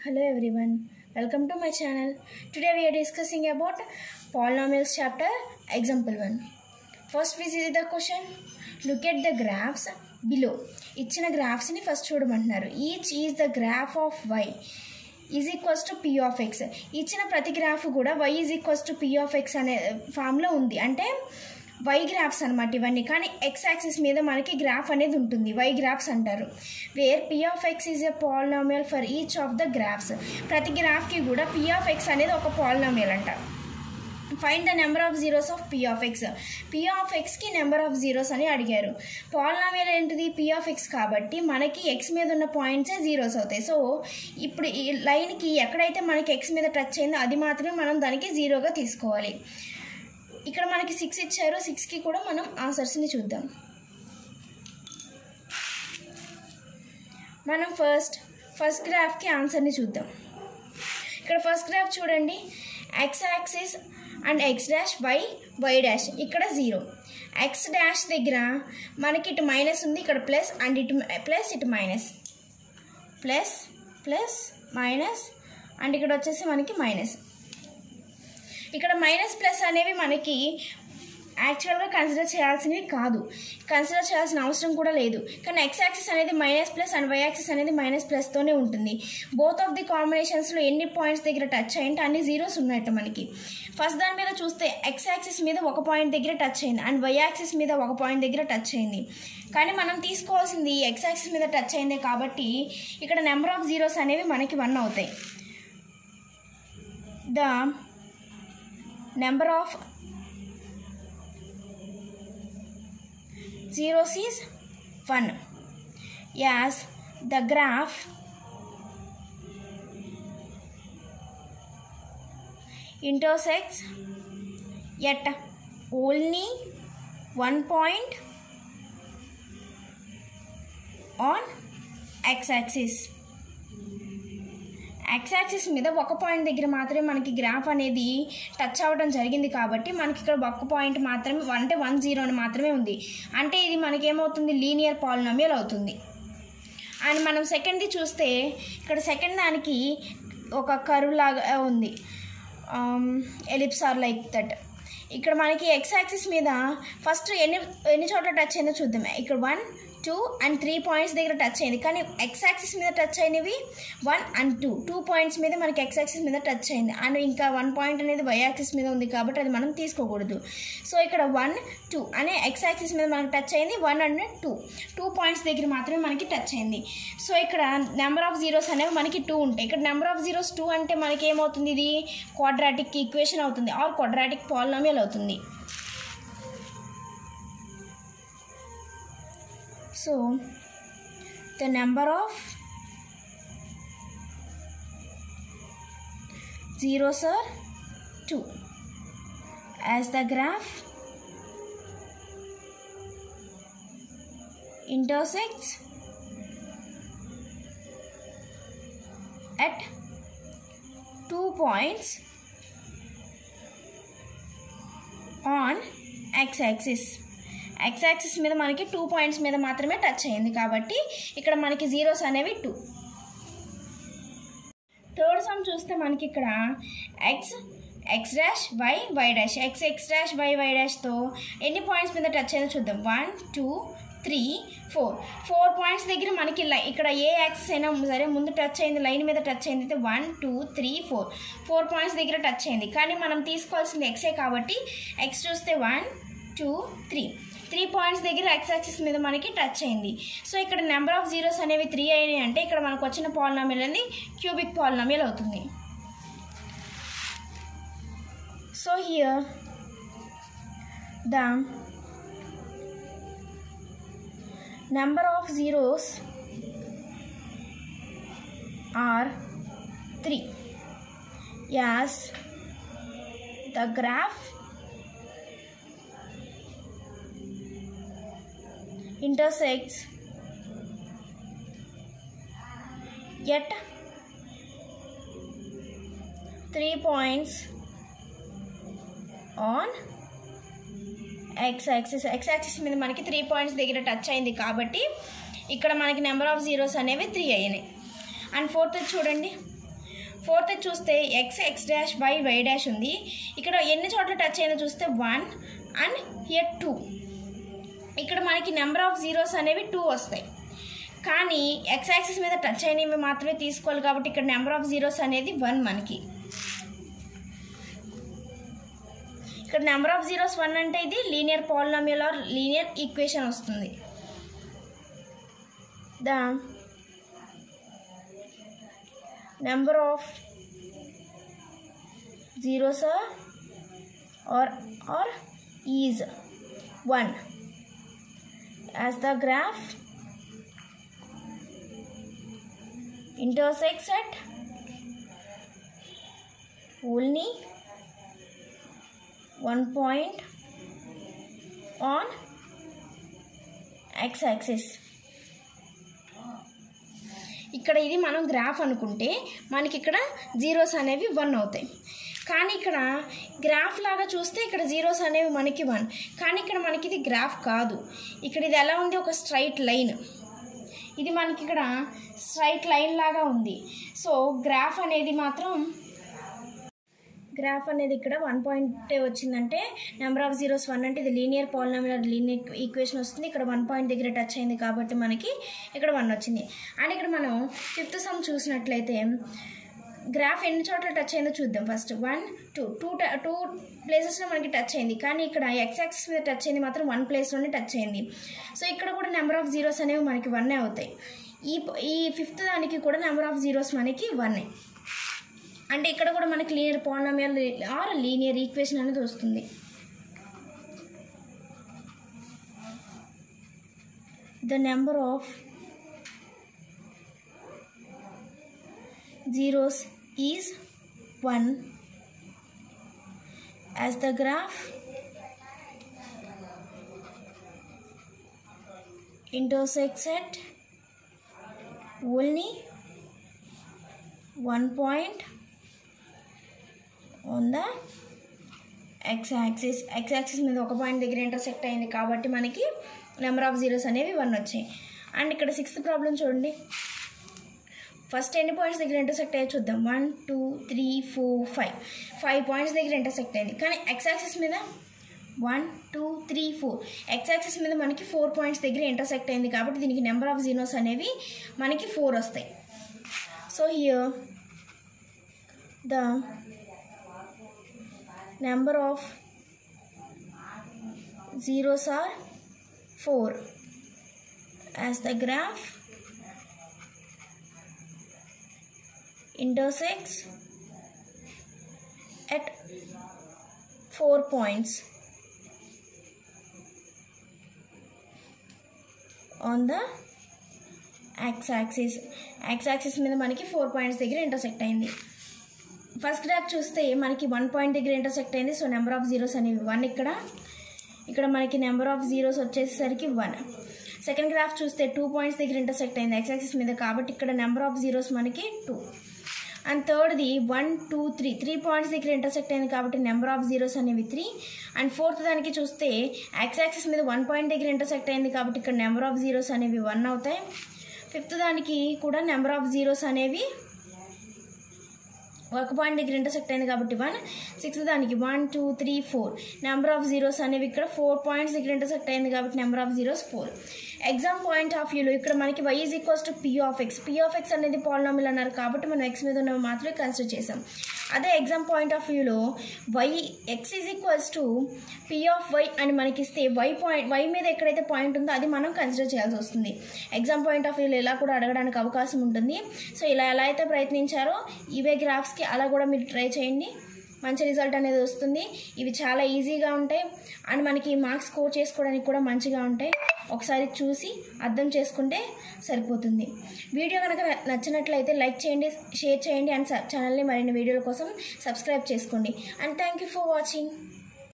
Hello everyone, welcome to my channel. Today we are discussing about polynomials chapter example 1. First we see the question. Look at the graphs below. ఇచ్చిన graphs ని first చూడమంటున్నారు. Each is the graph of y is equals to p of x. ఇచ్చిన ప్రతి graph కూడా y is equals to p of x అనే form లో ఉంది. అంటే why graphs అనమాట ఇవన్నీ. కానీ ఎక్స్ యాక్సిస్ మీద మనకి గ్రాఫ్ అనేది ఉంటుంది, వై గ్రాఫ్స్ అంటారు. Where p of x is a polynomial for each of the graphs. ప్రతి గ్రాఫ్కి కూడా పీ ఆఫ్ ఎక్స్ అనేది ఒక పాలినామియల్ అంట. Find the number of zeros of p of x. P of ఎక్స్కి నెంబర్ ఆఫ్ జీరోస్ అని అడిగారు. పాలినామియల్ ఏంటిది? పీ ఆఫ్ ఎక్స్ కాబట్టి మనకి ఎక్స్ మీద ఉన్న పాయింట్సే జీరోస్ అవుతాయి. సో ఇప్పుడు ఈ లైన్కి ఎక్కడైతే మనకి ఎక్స్ మీద టచ్ అయిందో అది మాత్రమే మనం దానికి జీరోగా తీసుకోవాలి. ఇక్కడ మనకి 6 ఇచ్చారు, 6కి కూడా మనం ఆన్సర్స్ని చూద్దాం. మనం ఫస్ట్ గ్రాఫ్కి ఆన్సర్ని చూద్దాం. ఇక్కడ ఫస్ట్ గ్రాఫ్ చూడండి, x axis and x dash y dash, ఇక్కడ 0. ఎక్స్ డాష్ దగ్గర మనకి ఇటు మైనస్ ఉంది, ఇక్కడ ప్లస్ అండ్ ఇటు ప్లస్ ఇటు మైనస్, ప్లస్ మైనస్ అండ్ ఇక్కడ వచ్చేసి మనకి మైనస్. ఇక్కడ మైనస్ ప్లస్ అనేవి మనకి యాక్చువల్గా కన్సిడర్ చేయాల్సినవి కాదు, కన్సిడర్ చేయాల్సిన అవసరం కూడా లేదు. కానీ ఎక్స్ యాక్సిస్ అనేది minus plus and y axis అనేది మైనస్ ప్లస్తోనే ఉంటుంది. బోత్ ఆఫ్ ది కాంబినేషన్స్లో ఎన్ని పాయింట్స్ దగ్గర టచ్ అయ్యింటే అన్ని జీరోస్ ఉన్నట్టు మనకి. ఫస్ట్ దాని మీద చూస్తే ఎక్స్ యాక్సిస్ మీద ఒక పాయింట్ దగ్గర టచ్ అయింది అండ్ వై యాక్సిస్ మీద ఒక పాయింట్ దగ్గర టచ్ అయింది. కానీ మనం తీసుకోవాల్సింది ఎక్స్ యాక్సిస్ మీద టచ్ అయిందే కాబట్టి ఇక్కడ నెంబర్ ఆఫ్ జీరోస్ అనేవి మనకి 1 అవుతాయి. The number of zeros is 1. Yes, the graph intersects at only 1 point on x-axis. X axis మీద ఒక పాయింట్ దగ్గర మాత్రమే మనకి గ్రాఫ్ అనేది టచ్ అవ్వడం జరిగింది కాబట్టి మనకి ఇక్కడ ఒక పాయింట్ మాత్రమే, అంటే 1 0 అని మాత్రమే ఉంది. అంటే ఇది మనకి ఏమవుతుంది? లీనియర్ పాలినామియల్ అవుతుంది. అండ్ మనం సెకండ్ది చూస్తే ఇక్కడ సెకండ్ దానికి ఒక కర్వ్ లాగా ఉంది, ఎలిప్స్ ఆర్ లైక్ దట్. ఇక్కడ మనకి ఎక్స్ యాక్సిస్ మీద ఫస్ట్ ఎన్ని చోట్ల టచ్ అయిందో చూద్దాం. ఇక్కడ 1 2 and 3 పాయింట్స్ దగ్గర టచ్ అయింది. కానీ ఎక్స్ యాక్సిస్ మీద టచ్ అయినవి 1 and 2 పాయింట్స్ మీద మనకి ఎక్స్ యాక్సిస్ మీద టచ్ అయింది. అండ్ ఇంకా 1 పాయింట్ అనేది వై యాక్సిస్ మీద ఉంది కాబట్టి అది మనం తీసుకోకూడదు. సో ఇక్కడ 1 2 అనే ఎక్స్ యాక్సిస్ మీద మనకి టచ్ అయింది, 1 and 2 పాయింట్స్ దగ్గర మాత్రమే మనకి టచ్ అయింది. సో ఇక్కడ నెంబర్ ఆఫ్ జీరోస్ అనేవి మనకి 2 ఉంటాయి. ఇక్కడ నెంబర్ ఆఫ్ జీరోస్ 2 అంటే మనకి ఏమవుతుంది? ఇది క్వాడ్రాటిక్ ఈక్వేషన్ అవుతుంది ఆర్ క్వాడ్రాటిక్ పాలినామియల్ అవుతుంది. So the number of zeros are 2. As the graph intersects at 2 points on x-axis. X axis మీద మనకి 2 పాయింట్స్ మీద మాత్రమే టచ్ అయింది కాబట్టి ఇక్కడ మనకి జీరోస్ అనేవి 2. థర్డ్ సమ్ చూస్తే మనకి ఇక్కడ x dash y dash, x dash y డాష్తో ఎన్ని పాయింట్స్ మీద టచ్ అయిందో చూద్దాం. 1 2 3 4 పాయింట్స్ దగ్గర మనకి ఇక్కడ ఏ యాక్సిస్ అయినా సరే ముందు టచ్ అయింది, లైన్ మీద టచ్ అయింది అయితే 1 2 3 4 పాయింట్స్ దగ్గర టచ్ అయింది. కానీ మనం తీసుకోవాల్సింది ఎక్సే కాబట్టి ఎక్స్ చూస్తే 1 2 3 పాయింట్స్ దగ్గర ఎక్స్ యాక్సిస్ మీద మనకి టచ్ అయింది. సో ఇక్కడ నెంబర్ ఆఫ్ జీరోస్ అనేవి 3 అయినాయి. అంటే ఇక్కడ మనకు వచ్చిన పాలినామియల్ అనేది క్యూబిక్ పాలినామియల్ అవుతుంది. So here the number of zeros are 3. As the graph intersects at 3 points on x axis మీద మనకి 3 పాయింట్స్ దగ్గర టచ్ అయింది కాబట్టి ఇక్కడ మనకి నెంబర్ ఆఫ్ జీరోస్ అనేవి 3 అయ్యాయి. అండ్ ఫోర్త్ చూడండి, ఫోర్త్ చూస్తే x x dash y y dash ఉంది. ఇక్కడ ఎన్ని చోట్ల టచ్ అయిందో చూస్తే 1 అండ్ హియర్ 2. ఇక్కడ మనకి నెంబర్ ఆఫ్ జీరోస్ అనేవి 2 వస్తాయి. కానీ ఎక్స్ యాక్సిస్ మీద టచ్ అయినవి మాత్రమే తీసుకోవాలి కాబట్టి ఇక్కడ నెంబర్ ఆఫ్ జీరోస్ అనేది 1 మనకి. ఇక్కడ నెంబర్ ఆఫ్ జీరోస్ 1 అంటే ఇది linear polynomial or linear equation వస్తుంది. The number of zeros or is 1 as the graph intersects at only one point on x-axis. ఇక్కడ ఇది మనం గ్రాఫ్ అనుకుంటే మనకి ఇక్కడ జీరోస్ అనేవి 1 అవుతాయి. కానీ ఇక్కడ గ్రాఫ్ లాగా చూస్తే ఇక్కడ జీరోస్ అనేవి మనకి 1, కానీ ఇక్కడ మనకి ఇది గ్రాఫ్ కాదు. ఇక్కడ ఇది ఎలా ఉంది, ఒక స్ట్రైట్ లైన్. ఇది మనకి ఇక్కడ స్ట్రైట్ లైన్ లాగా ఉంది. సో గ్రాఫ్ అనేది ఇక్కడ 1 పాయింట్ వచ్చిందంటే నెంబర్ ఆఫ్ జీరోస్ 1 అంటే ఇది లీనియర్ పాలినామియల్ లీనియర్ ఈక్వేషన్ వస్తుంది. ఇక్కడ 1 పాయింట్ దగ్గర టచ్ అయింది కాబట్టి మనకి ఇక్కడ 1 వచ్చింది. అండ్ ఇక్కడ మనం 5th సమ్ చూసినట్లయితే గ్రాఫ్ ఎన్ని చోట్ల టచ్ అయిందో చూద్దాం. ఫస్ట్ 1 2 ప్లేసెస్లో మనకి టచ్ అయింది, కానీ ఇక్కడ ఎక్స్ యాక్సిస్ మీద టచ్ అయింది మాత్రం 1 ప్లేస్లోనే టచ్ అయింది. సో ఇక్కడ కూడా నెంబర్ ఆఫ్ జీరోస్ అనేవి మనకి 1 అవుతాయి. ఈ 5th దానికి కూడా నెంబర్ ఆఫ్ జీరోస్ మనకి 1. అంటే ఇక్కడ కూడా మనకి linear polynomial or linear equation అనేది వస్తుంది. The number of zeros is 1 as the graph intersects at only 1 point on the x-axis. x-axis మీద 1 పాయింట్ దగ్గర ఇంటర్సెక్ట్ అయింది కాబట్టి మనకి నెంబర్ ఆఫ్ జీరోస్ అనేవి 1 వచ్చాయి. అండ్ ఇక్కడ 6th ప్రాబ్లం చూడండి. ఫస్ట్ ఎన్ని పాయింట్స్ దగ్గర ఇంటర్సెక్ట్ అయ్యో చూద్దాం. 1 2 3 4 5 పాయింట్స్ దగ్గర ఇంటర్సెక్ట్ అయింది. కానీ x-axis మీద 1 2 3 4 x-axis మీద మనకి 4 పాయింట్స్ దగ్గర ఇంటర్సెక్ట్ అయింది కాబట్టి దీనికి నెంబర్ ఆఫ్ జీరోస్ అనేవి మనకి 4 వస్తాయి. So here the number of zeros are 4 as the graph intersects at 4 points on the x-axis. x-axis మీద మనకి 4 పాయింట్స్ దగ్గర ఇంటర్సెక్ట్ అయింది. ఫస్ట్ గ్రాఫ్ చూస్తే మనకి 1 పాయింట్ దగ్గర ఇంటర్సెక్ట్ అయింది. సో నెంబర్ ఆఫ్ జీరోస్ అనేవి 1. ఇక్కడ మనకి నెంబర్ ఆఫ్ జీరోస్ వచ్చేసరికి 1. సెకండ్ గ్రాఫ్ చూస్తే 2 పాయింట్స్ దగ్గర ఇంటర్సెక్ట్ అయింది ఎక్స్ యాక్సిస్ మీద కాబట్టి ఇక్కడ నెంబర్ ఆఫ్ జీరోస్ మనకి 2. అండ్ థర్డ్ది 1 2 3 పాయింట్స్ దగ్గర ఇంటర్సెక్ట్ అయింది కాబట్టి నెంబర్ ఆఫ్ జీరోస్ అనేవి 3. అండ్ ఫోర్త్ దానికి చూస్తే ఎక్స్ యాక్సిస్ మీద 1 పాయింట్ దగ్గర ఇంటర్సెక్ట్ అయింది కాబట్టి ఇక్కడ నెంబర్ ఆఫ్ జీరోస్ అనేవి 1 అవుతాయి. 5th దానికి కూడా నెంబర్ ఆఫ్ జీరోస్ అనేవి 1 పాయింట్ దగ్గర ఇంటర్సెక్ట్ అయింది కాబట్టి 1. 6th దానికి 1 2 3 4 నెంబర్ ఆఫ్ జీరోస్ అనేవి ఇక్కడ 4 పాయింట్స్ దగ్గర ఇంటర్సెక్ట్ అయింది కాబట్టి number of zeros 4. Exam point of వ్యూలో ఇక్కడ మనకి y is equals to p of x అనేది పాలినామియల్ అన్నారు కాబట్టి మనం x మీద ఉన్నవి మాత్రమే కన్సిడర్ చేసాం. అదే ఎగ్జామ్ పాయింట్ ఆఫ్ వ్యూలో x is equals to p of y అని మనకి ఇస్తే y మీద ఎక్కడైతే పాయింట్ ఉందో అది మనం కన్సిడర్ చేయాల్సి వస్తుంది. ఎగ్జామ్ పాయింట్ ఆఫ్ వ్యూలో ఇలా కూడా అడగడానికి అవకాశం ఉంటుంది. సో ఇలా ఎలా అయితే ప్రయత్నించారో ఇవే గ్రాఫ్స్కి అలా కూడా మీరు ట్రై చేయండి, మంచి రిజల్ట్ అనేది వస్తుంది. ఇవి చాలా ఈజీగా ఉంటాయి అండ్ మనకి మార్క్స్ స్కోర్ చేసుకోవడానికి కూడా మంచిగా ఉంటాయి. ఒకసారి చూసి అర్థం చేసుకుంటే సరిపోతుంది. వీడియో కనుక నచ్చినట్లయితే లైక్ చేయండి, షేర్ చేయండి అండ్ ఛానల్ని మరిన్ని వీడియోల కోసం సబ్స్క్రైబ్ చేసుకోండి. And thank you for watching.